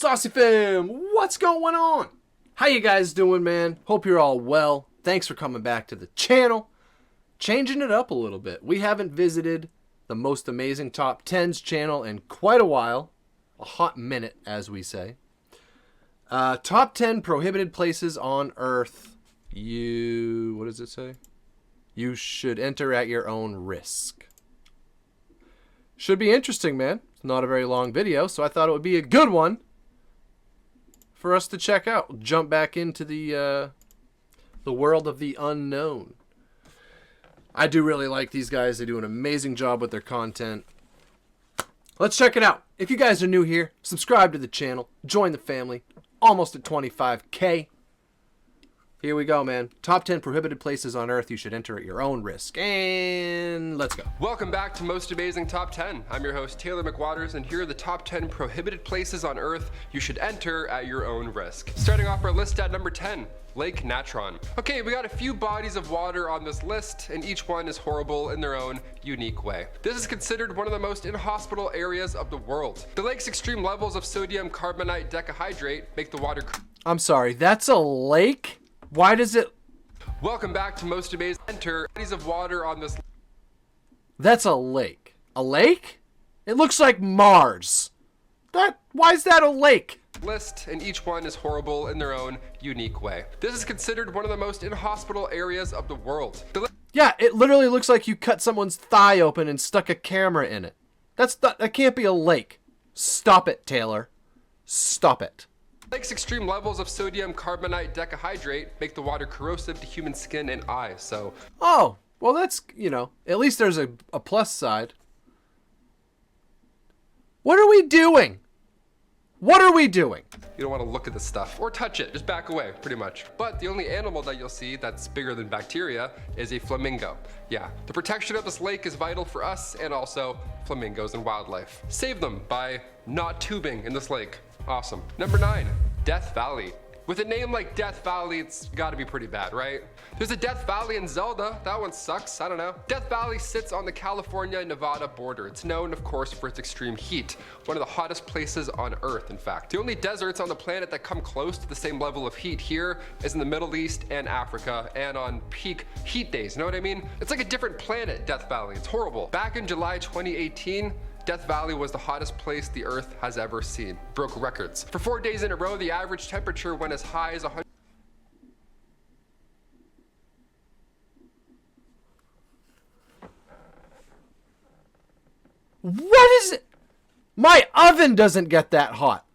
SauceyFam, what's going on? How you guys doing, man? Hope you're all well. Thanks for coming back to the channel. Changing it up a little bit. We haven't visited the Most Amazing Top 10s channel in quite a while. A hot minute, as we say. Top 10 prohibited places on Earth. What does it say? You should enter at your own risk. Should be interesting, man. It's not a very long video, so I thought it would be a good one for us to check out. Jump back into the world of the unknown. I do really like these guys. They do an amazing job with their content. Let's check it out. If you guys are new here, subscribe to the channel. Join the family. Almost at 25K. Here we go, man. Top 10 prohibited places on Earth you should enter at your own risk. And let's go. Welcome back to Most Amazing Top 10. I'm your host, Taylor McWaters, and here are the top 10 prohibited places on Earth you should enter at your own risk. Starting off our list at number 10, Lake Natron. Okay, we got a few bodies of water on this list, and each one is horrible in their own unique way. This is considered one of the most inhospitable areas of the world. The lake's extreme levels of sodium carbonate decahydrate make the water... I'm sorry, that's a lake? Why does it... Welcome back to Most Amazing. Enter bodies of water on this... That's a lake. A lake? It looks like Mars. Why is that a lake? List, and each one is horrible in their own unique way. This is considered one of the most inhospitable areas of the world. Yeah, it literally looks like you cut someone's thigh open and stuck a camera in it. That can't be a lake. Stop it, Taylor. Stop it. Lake's extreme levels of sodium carbonate decahydrate make the water corrosive to human skin and eyes, so... Oh, well that's, at least there's a plus side. What are we doing? What are we doing? You don't want to look at this stuff or touch it, just back away, pretty much. But the only animal that you'll see that's bigger than bacteria is a flamingo. Yeah, the protection of this lake is vital for us and also flamingos and wildlife. Save them by not tubing in this lake. Awesome. Number 9, Death Valley. With a name like Death Valley, it's gotta be pretty bad, right? There's a Death Valley in Zelda. That one sucks, I don't know. Death Valley sits on the California-Nevada border. It's known, of course, for its extreme heat. One of the hottest places on Earth, in fact. The only deserts on the planet that come close to the same level of heat here is in the Middle East and Africa, and on peak heat days, you know what I mean? It's like a different planet, Death Valley. It's horrible. Back in July 2018, Death Valley was the hottest place the Earth has ever seen. Broke records. For 4 days in a row, the average temperature went as high as 100. What is it? My oven doesn't get that hot.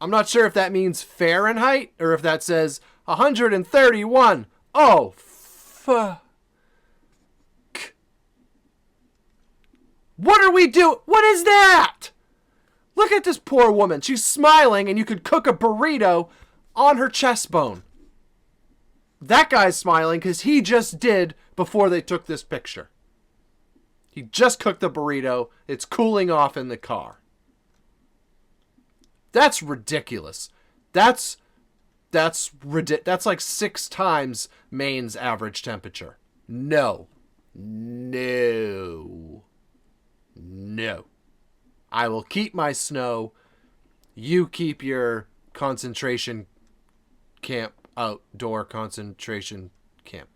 I'm not sure if that means Fahrenheit or if that says 131. Oh, fuck. What are we doing? What is that? Look at this poor woman. She's smiling and you could cook a burrito on her chest bone. That guy's smiling because he just did before they took this picture. He just cooked the burrito. It's cooling off in the car. That's ridiculous. That's like 6 times Maine's average temperature. No. I will keep my snow. You keep your concentration camp, outdoor concentration camp.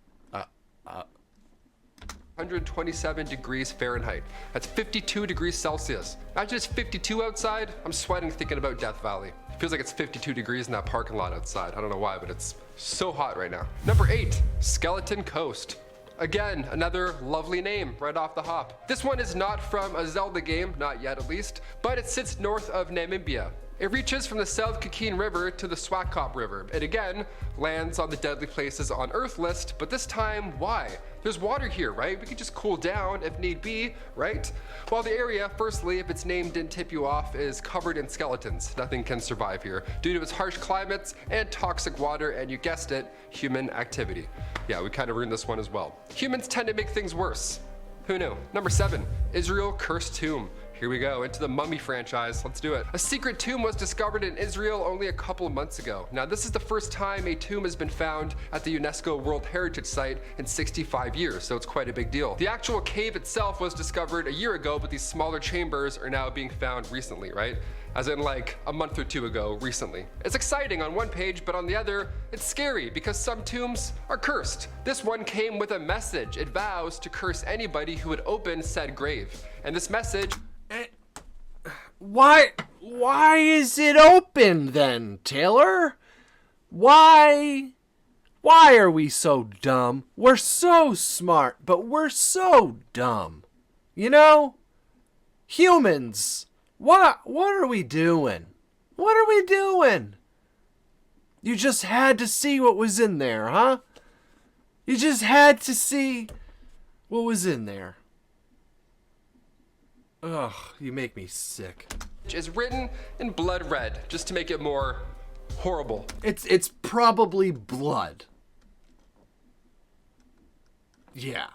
127 degrees Fahrenheit. That's 52 degrees Celsius. Imagine it's 52 outside. I'm sweating thinking about Death Valley. It feels like it's 52 degrees in that parking lot outside. I don't know why, but it's so hot right now. Number 8, Skeleton Coast. Again, another lovely name right off the hop. This one is not from a Zelda game, not yet at least, but it sits north of Namibia. It reaches from the South Kikine River to the Swakop River. It again lands on the deadly places on Earth list, but this time, why? There's water here, right? We could just cool down if need be, right? While the area, firstly, if its name didn't tip you off, is covered in skeletons. Nothing can survive here due to its harsh climates and toxic water, and you guessed it, human activity. Yeah, we kind of ruined this one as well. Humans tend to make things worse. Who knew? Number 7, Israel Cursed Tomb. Here we go, into the Mummy franchise. Let's do it. A secret tomb was discovered in Israel only a couple of months ago. Now, this is the first time a tomb has been found at the UNESCO World Heritage Site in 65 years, so it's quite a big deal. The actual cave itself was discovered a year ago, but these smaller chambers are now being found recently, right? As in like a month or two ago, recently. It's exciting on one page, but on the other, it's scary because some tombs are cursed. This one came with a message. It vows to curse anybody who would open said grave. And this message... Why is it open then, Taylor? Why are we so dumb? We're so smart, but we're so dumb. You know? Humans. What are we doing? What are we doing? You just had to see what was in there, huh? You just had to see what was in there. Ugh, you make me sick. Is written in blood red, just to make it more horrible. It's probably blood. Yeah.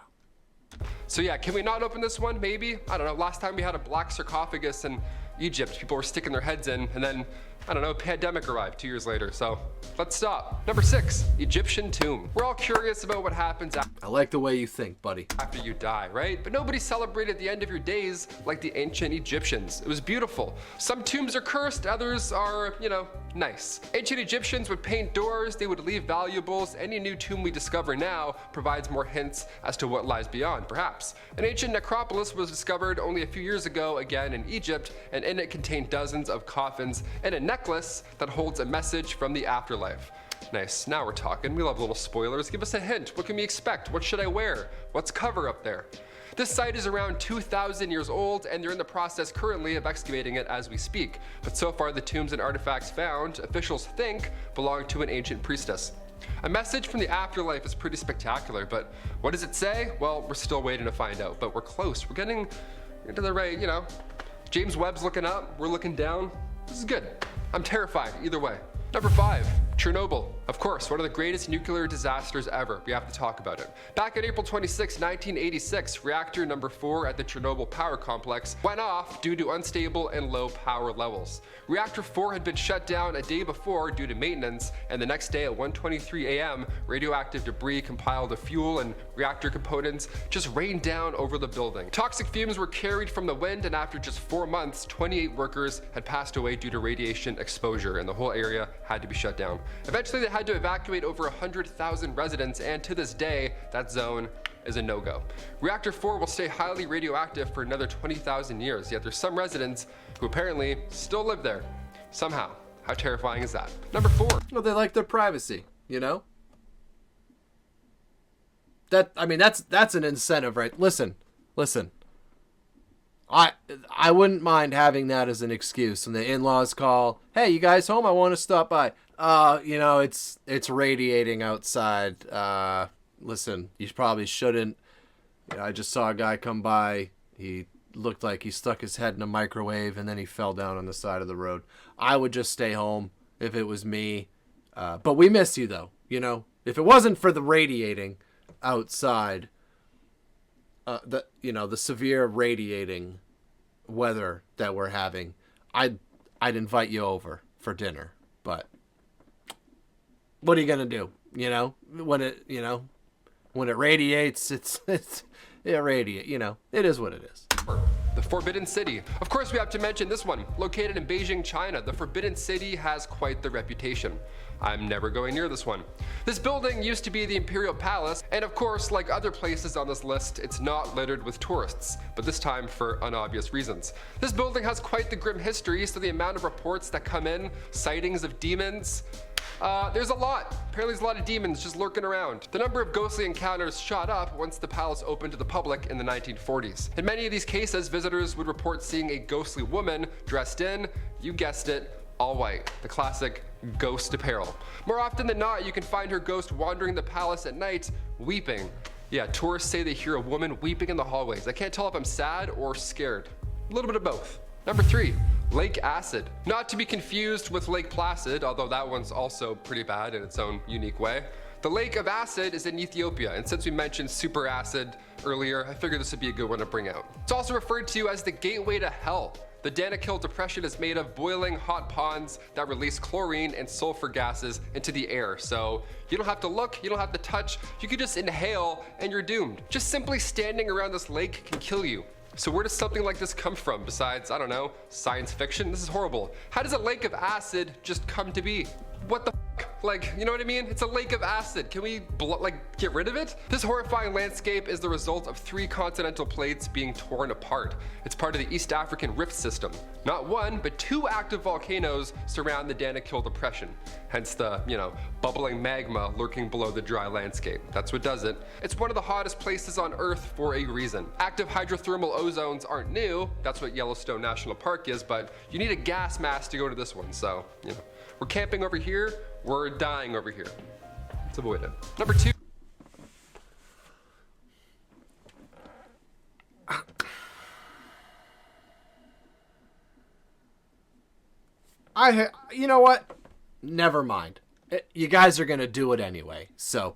So yeah, can we not open this one? Maybe? I don't know. Last time we had a black sarcophagus in Egypt, people were sticking their heads in, and then, I don't know, a pandemic arrived 2 years later. So let's stop. Number 6, Egyptian tomb. We're all curious about what happens I like the way you think, buddy. after you die, right? But nobody celebrated the end of your days like the ancient Egyptians. It was beautiful. Some tombs are cursed, others are, you know, nice. Ancient Egyptians would paint doors, they would leave valuables. Any new tomb we discover now provides more hints as to what lies beyond, perhaps. An ancient necropolis was discovered only a few years ago, again in Egypt, and in it contained dozens of coffins and a necklace that holds a message from the afterlife. Nice, now we're talking. We love little spoilers. Give us a hint. What can we expect? What should I wear? What's cover up there? This site is around 2,000 years old, and they're in the process currently of excavating it as we speak. But so far, the tombs and artifacts found, officials think, belong to an ancient priestess. A message from the afterlife is pretty spectacular, but what does it say? Well, we're still waiting to find out, but we're close. We're getting into the right, you know. James Webb's looking up, we're looking down. This is good. I'm terrified either way. Number 5, Chernobyl. Of course, one of the greatest nuclear disasters ever. We have to talk about it. Back on April 26, 1986, reactor number 4 at the Chernobyl power complex went off due to unstable and low power levels. Reactor 4 had been shut down a day before due to maintenance, and the next day at 1:23 a.m., radioactive debris compiled of fuel and reactor components just rained down over the building. Toxic fumes were carried from the wind, and after just 4 months, 28 workers had passed away due to radiation exposure, and the whole area had to be shut down. Eventually, they had to evacuate over 100,000 residents, and to this day, that zone is a no-go. Reactor 4 will stay highly radioactive for another 20,000 years, yet there's some residents who apparently still live there. Somehow. How terrifying is that? Number 4. Well, they like their privacy, you know? That's an incentive, right? Listen. I wouldn't mind having that as an excuse when the in-laws call, "Hey, you guys home? I want to stop by." You know, it's radiating outside. Listen, you probably shouldn't. You know, I just saw a guy come by. He looked like he stuck his head in a microwave and then he fell down on the side of the road. I would just stay home if it was me. But we miss you though, you know? If it wasn't for the radiating outside, the severe radiating weather that we're having, I'd invite you over for dinner. But what are you gonna do? You know, when it radiates, it radiates. You know, it is what it is. The Forbidden City. Of course, we have to mention this one. Located in Beijing, China, the Forbidden City has quite the reputation. I'm never going near this one. This building used to be the Imperial Palace, and of course, like other places on this list, it's not littered with tourists, but this time for unobvious reasons. This building has quite the grim history, so the amount of reports that come in, sightings of demons, there's a lot. Apparently there's a lot of demons just lurking around. The number of ghostly encounters shot up once the palace opened to the public in the 1940s. In many of these cases, visitors would report seeing a ghostly woman dressed in, you guessed it, all white, the classic ghost apparel. More often than not, you can find her ghost wandering the palace at night, weeping. Yeah, tourists say they hear a woman weeping in the hallways. I can't tell if I'm sad or scared. A little bit of both. Number 3, Lake Acid. Not to be confused with Lake Placid, although that one's also pretty bad in its own unique way. The Lake of Acid is in Ethiopia, and since we mentioned super acid earlier, I figured this would be a good one to bring out. It's also referred to as the gateway to hell. The Danakil Depression is made of boiling hot ponds that release chlorine and sulfur gases into the air. So you don't have to look, you don't have to touch, you can just inhale and you're doomed. Just simply standing around this lake can kill you. So where does something like this come from besides, I don't know, science fiction? This is horrible. How does a lake of acid just come to be? What the f? Like, you know what I mean? It's a lake of acid. Can we get rid of it? This horrifying landscape is the result of 3 continental plates being torn apart. It's part of the East African Rift System. Not 1, but 2 active volcanoes surround the Danakil Depression. Hence the, bubbling magma lurking below the dry landscape. That's what does it. It's one of the hottest places on Earth for a reason. Active hydrothermal ozones aren't new. That's what Yellowstone National Park is, but you need a gas mask to go to this one. So, we're camping over here, we're dying over here. Let's avoid it. Number 2. You know what? Never mind. You guys are gonna do it anyway, so.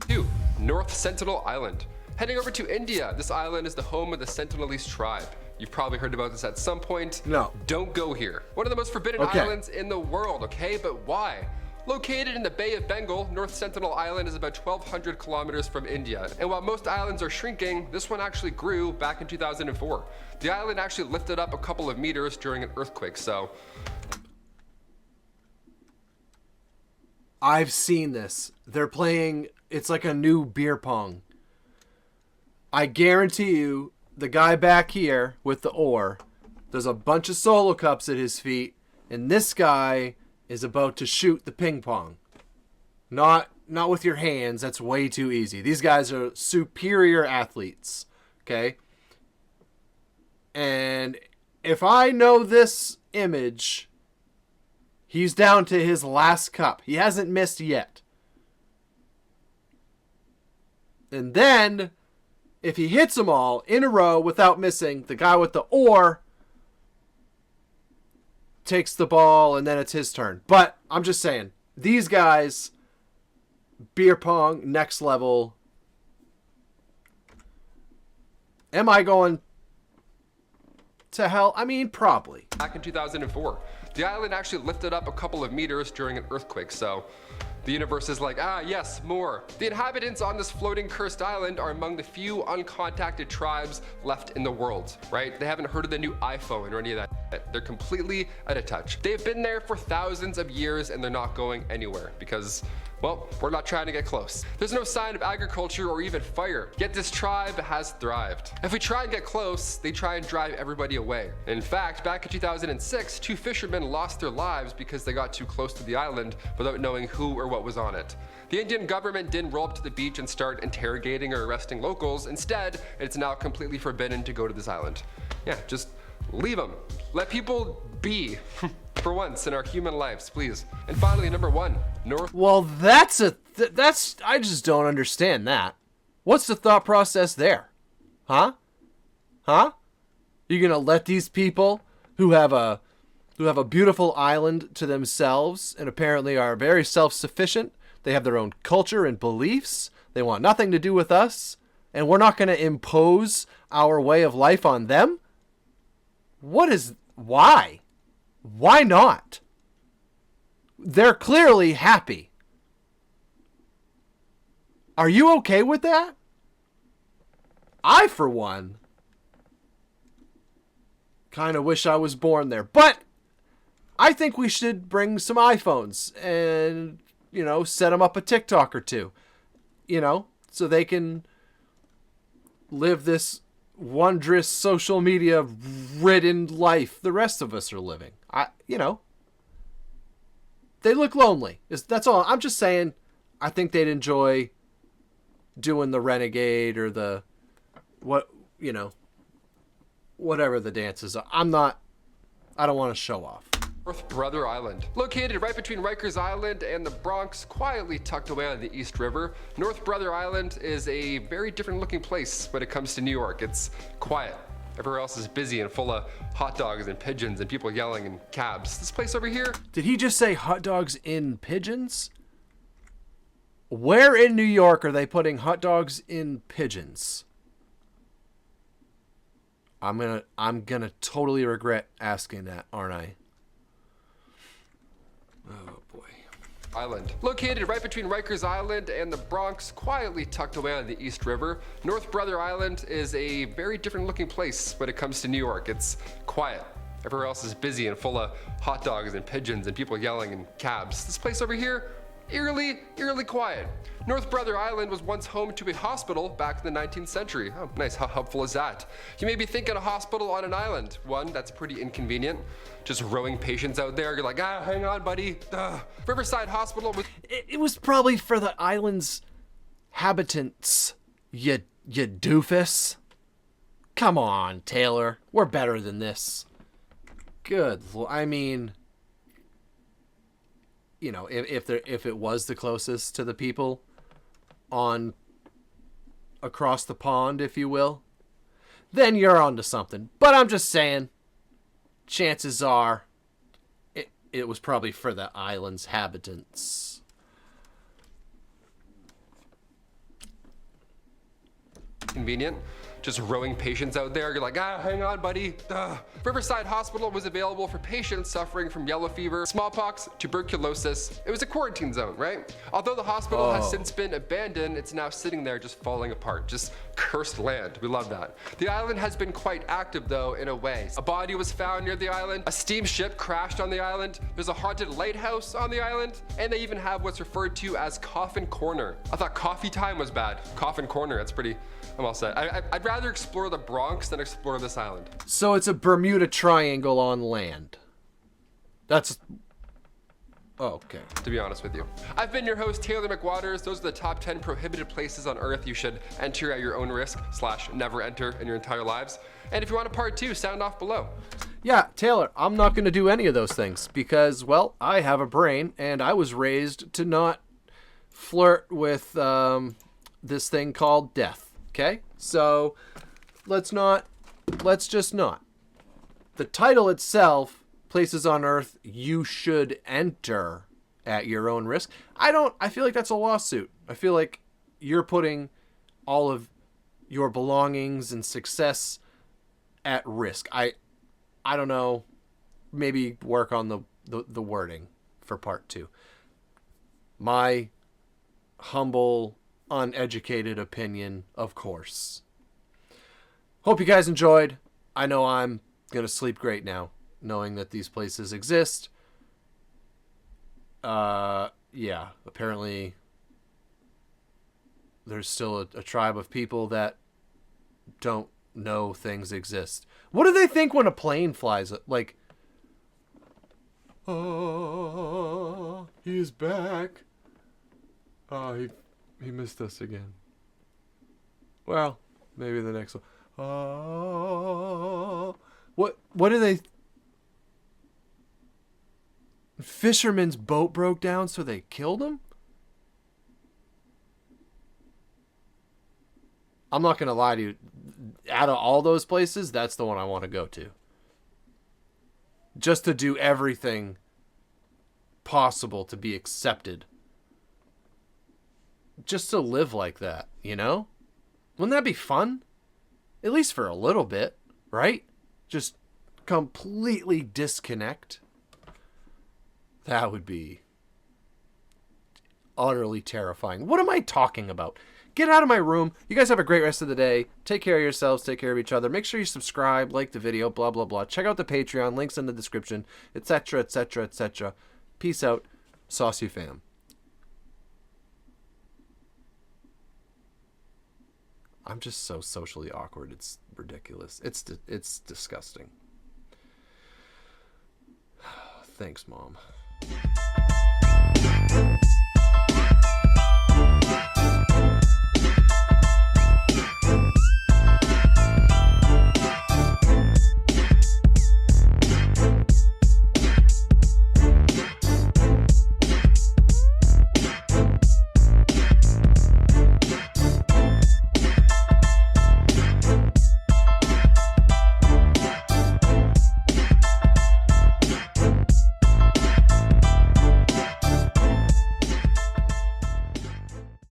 2. North Sentinel Island. Heading over to India, this island is the home of the Sentinelese tribe. You've probably heard about this at some point. No. Don't go here. One of the most forbidden islands in the world, okay? But why? Located in the Bay of Bengal, North Sentinel Island is about 1,200 kilometers from India. And while most islands are shrinking, this one actually grew back in 2004. The island actually lifted up a couple of meters during an earthquake, so. I've seen this. They're playing, it's like a new beer pong. I guarantee you, the guy back here with the oar, there's a bunch of solo cups at his feet, and this guy is about to shoot the ping pong. Not with your hands, that's way too easy. These guys are superior athletes, okay? And if I know this image, he's down to his last cup. He hasn't missed yet. And then, if he hits them all in a row without missing, the guy with the oar takes the ball and then it's his turn. But I'm just saying, these guys, beer pong, next level. Am I going to hell? I mean, probably. Back in 2004. The island actually lifted up a couple of meters during an earthquake, so the universe is like, yes, more. The inhabitants on this floating cursed island are among the few uncontacted tribes left in the world, right? They haven't heard of the new iPhone or any of that. They're completely out of touch. They've been there for thousands of years and they're not going anywhere because, well, we're not trying to get close. There's no sign of agriculture or even fire, yet this tribe has thrived. If we try and get close, they try and drive everybody away. In fact, back in 2006, 2 fishermen lost their lives because they got too close to the island without knowing who or what was on it. The Indian government didn't roll up to the beach and start interrogating or arresting locals. Instead, it's now completely forbidden to go to this island. Yeah, just leave them. Let people be. For once in our human lives, please. And finally, number 1, North. Well, that's I just don't understand that. What's the thought process there? Huh? You're gonna let these people who have a beautiful island to themselves and apparently are very self-sufficient, they have their own culture and beliefs, they want nothing to do with us, and we're not gonna impose our way of life on them? Why? Why not? They're clearly happy. Are you okay with that? I, for one, kind of wish I was born there. But I think we should bring some iPhones and, set them up a TikTok or two. So they can live this wondrous social media ridden life the rest of us are living. They look lonely. That's all. I'm just saying, I think they'd enjoy doing the renegade or the whatever the dances are. I don't want to show off. North Brother Island. Located right between Rikers Island and the Bronx, quietly tucked away on the East River, North Brother Island is a very different looking place when it comes to New York. It's quiet. Everywhere else is busy and full of hot dogs and pigeons and people yelling in cabs. This place over here. Did he just say hot dogs in pigeons? Where in New York are they putting hot dogs in pigeons? I'm gonna totally regret asking that, aren't I? Oh boy. Island. Located right between Rikers Island and the Bronx, quietly tucked away on the East River, North Brother Island is a very different looking place when it comes to New York. It's quiet. Everywhere else is busy and full of hot dogs and pigeons and people yelling in cabs. This place over here, eerily quiet. North Brother Island was once home to a hospital back in the 19th century. Oh, nice. How helpful is that? You may be thinking a hospital on an island. One, that's pretty inconvenient. Just rowing patients out there. You're like, hang on, buddy. Riverside Hospital was... It was probably for the island's habitants, you doofus. Come on, Taylor. We're better than this. I mean... You know, if it was the closest to the people on across the pond, if you will, then you're onto something. But I'm just saying, chances are it was probably for the island's habitants. Convenient. Just rowing patients out there. You're like, hang on, buddy. Riverside Hospital was available for patients suffering from yellow fever, smallpox, tuberculosis. It was a quarantine zone, right? Although the hospital has since been abandoned, it's now sitting there just falling apart. Just cursed land. We love that. The island has been quite active, though, in a way. A body was found near the island. A steamship crashed on the island. There's a haunted lighthouse on the island. And they even have what's referred to as Coffin Corner. I thought coffee time was bad. Coffin Corner, that's pretty... I'm all set. I'd rather explore the Bronx than explore this island. So it's a Bermuda Triangle on land. That's... Okay. To be honest with you. I've been your host, Taylor McWaters. Those are the top 10 prohibited places on Earth you should enter at your own risk / never enter in your entire lives. And if you want a part 2, sound off below. Yeah, Taylor, I'm not going to do any of those things because, well, I have a brain and I was raised to not flirt with this thing called death. Okay, so let's just not. The title itself, Places on Earth You Should Enter at Your Own Risk. I feel like that's a lawsuit. I feel like you're putting all of your belongings and success at risk. I don't know, maybe work on the wording for part 2. My humble, uneducated opinion, of course. Hope you guys enjoyed. I know I'm gonna sleep great now, knowing that these places exist. Yeah, apparently there's still a tribe of people that don't know things exist. What do they think when a plane flies? Like, oh, he's back. Oh, he missed us again. Well, maybe the next one. What do they... Fisherman's boat broke down, so they killed him? I'm not going to lie to you. Out of all those places, that's the one I want to go to. Just to do everything possible to be accepted. Just to live like that, you know? Wouldn't that be fun? At least for a little bit, right? Just completely disconnect. That would be utterly terrifying. What am I talking about? Get out of my room. You guys have a great rest of the day. Take care of yourselves. Take care of each other. Make sure you subscribe, like the video, blah, blah, blah. Check out the Patreon. Links in the description, etc., etc., etc. Peace out. SauceyFam. I'm just so socially awkward. It's ridiculous. It's disgusting. Thanks, Mom.